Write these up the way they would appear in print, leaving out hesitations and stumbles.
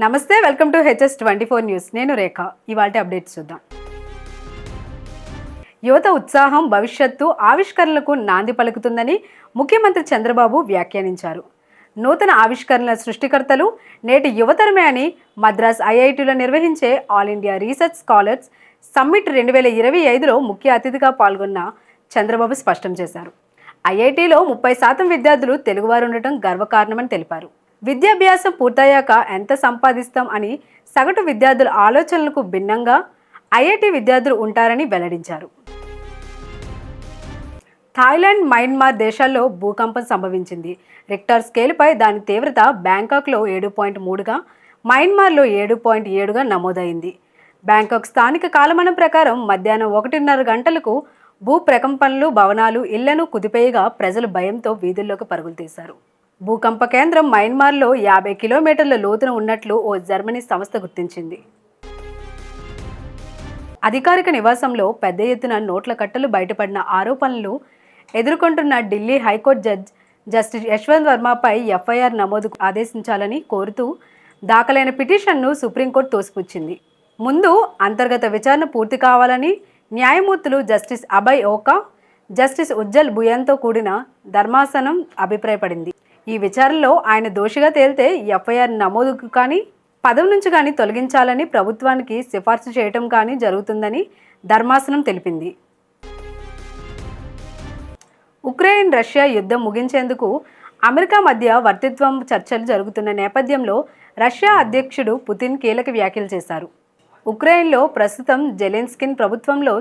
నమస్తే, welcome to HS24 news. నేను రేఖ. ఇవాల్టి అప్డేట్స్ చూద్దాం. యువత ఉత్సాహం భవిష్యత్తు ఆవిష్కరణలకు నాంది పలుకుతుందని ముఖ్యమంత్రి చంద్రబాబు వ్యాఖ్యానించారు. నూతన ఆవిష్కరణల సృష్టికర్తలు నేటి యువతరమే అని మద్రాస్ IITలో నిర్వహించే all India research scholars summit 2025లో ముఖ్య అతిథిగా పాల్గొన్న చంద్రబాబు స్పష్టం చేశారు. IITలో 30% విద్యార్థులు తెలుగువారు ఉండటం గర్వకారణమని తెలిపారు. విద్యాభ్యాసం పూర్తయ్యాక ఎంత సంపాదిస్తాం అని సగటు విద్యార్థుల ఆలోచనలకు భిన్నంగా IIT విద్యార్థులు ఉంటారని వెల్లడించారు. థాయిలాండ్, మయన్మార్ దేశాల్లో భూకంపం సంభవించింది. రిక్టర్ స్కేలుపై దాని తీవ్రత బ్యాంకాక్లో 7.3గా, మయన్మార్లో 7.7గా నమోదైంది. బ్యాంకాక్ స్థానిక కాలమానం ప్రకారం మధ్యాహ్నం 1:30 గంటలకు భూ ప్రకంపనలు భవనాలు, ఇళ్లను కుదిపేయగా ప్రజలు భయంతో వీధుల్లోకి పరుగులు తీశారు. భూకంప కేంద్రం మయన్మార్లో 50 కిలోమీటర్ల లోతున ఉన్నట్లు ఓ జర్మనీ సంస్థ గుర్తించింది. అధికారిక నివాసంలో పెద్ద ఎత్తున నోట్ల కట్టలు బయటపడిన ఆరోపణలు ఎదుర్కొంటున్న ఢిల్లీ హైకోర్టు జస్టిస్ యశ్వంత్ వర్మపై FIR నమోదుకు ఆదేశించాలని కోరుతూ దాఖలైన పిటిషన్ను సుప్రీంకోర్టు తోసిపుచ్చింది. ముందు అంతర్గత విచారణ పూర్తి కావాలని న్యాయమూర్తులు జస్టిస్ అభయ్ ఓకా, జస్టిస్ ఉజ్జల్ బుయన్తో కూడిన ధర్మాసనం అభిప్రాయపడింది. ఈ విచారణలో ఆయన దోషిగా తేలితే FIR నమోదుకు కానీ పదవి నుంచి కానీ తొలగించాలని ప్రభుత్వానికి సిఫార్సు చేయటం కానీ జరుగుతుందని ధర్మాసనం తెలిపింది. ఉక్రెయిన్ రష్యా యుద్ధం ముగించేందుకు అమెరికా మధ్య వర్తిత్వం చర్చలు జరుగుతున్న నేపథ్యంలో రష్యా అధ్యక్షుడు పుతిన్ కీలక వ్యాఖ్యలు చేశారు. ఉక్రెయిన్లో ప్రస్తుతం జెలెన్స్కీ ప్రభుత్వంలో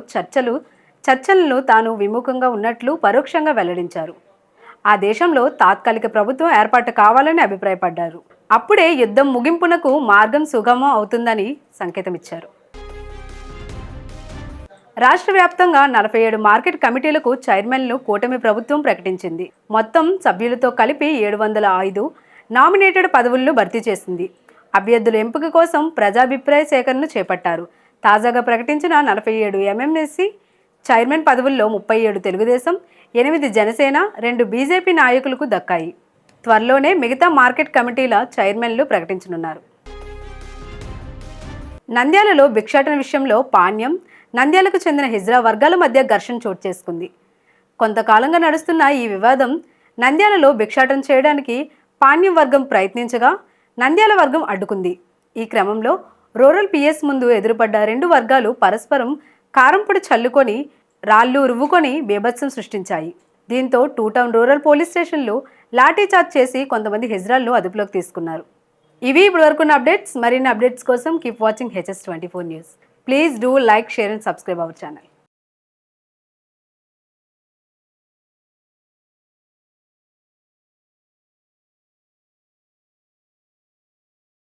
చర్చలను తాను విముఖంగా ఉన్నట్లు పరోక్షంగా వెల్లడించారు. ఆ దేశంలో తాత్కాలిక ప్రభుత్వం ఏర్పాటు కావాలని అభిప్రాయపడ్డారు. అప్పుడే యుద్ధం ముగింపునకు మార్గం సుగమం అవుతుందని సంకేతమిచ్చారు. రాష్ట్ర వ్యాప్తంగా 47 మార్కెట్ కమిటీలకు చైర్మన్లు కూటమి ప్రభుత్వం ప్రకటించింది. మొత్తం సభ్యులతో కలిపి 705 నామినేటెడ్ పదవులను భర్తీ చేసింది. అభ్యర్థుల ఎంపిక కోసం ప్రజాభిప్రాయ సేకరణను చేపట్టారు. తాజాగా ప్రకటించిన 47 MMSC చైర్మన్ పదవుల్లో 37 తెలుగుదేశం, 8 జనసేన, 2 BJP నాయకులకు దక్కాయి. త్వరలోనే మిగతా మార్కెట్ కమిటీల చైర్మన్లు ప్రకటించనున్నారు. నంద్యాలలో భిక్షాటన విషయంలో పాణ్యం, నంద్యాలకు చెందిన హిజ్రా వర్గాల మధ్య ఘర్షణ చోటు చేసుకుంది. కొంతకాలంగా నడుస్తున్న ఈ వివాదం నంద్యాలలో భిక్షాటన చేయడానికి పాణ్యం వర్గం ప్రయత్నించగా నంద్యాల వర్గం అడ్డుకుంది. ఈ క్రమంలో రూరల్ PS ముందు ఎదురుపడ్డ 2 వర్గాలు పరస్పరం కారంపొడి చల్లుకొని రాళ్లు రువ్వుకొని బీభత్సం సృష్టించాయి. దీంతో 2 టౌన్ రూరల్ పోలీస్ స్టేషన్లు లాఠీచార్జ్ చేసి కొంతమంది హిజ్రాలను అదుపులోకి తీసుకున్నారు. ఇవి ఇప్పుడు వరకున్న అప్డేట్స్. మరిన్ని అప్డేట్స్ కోసం keep watching HS24 news. Please do like, share and subscribe our channel.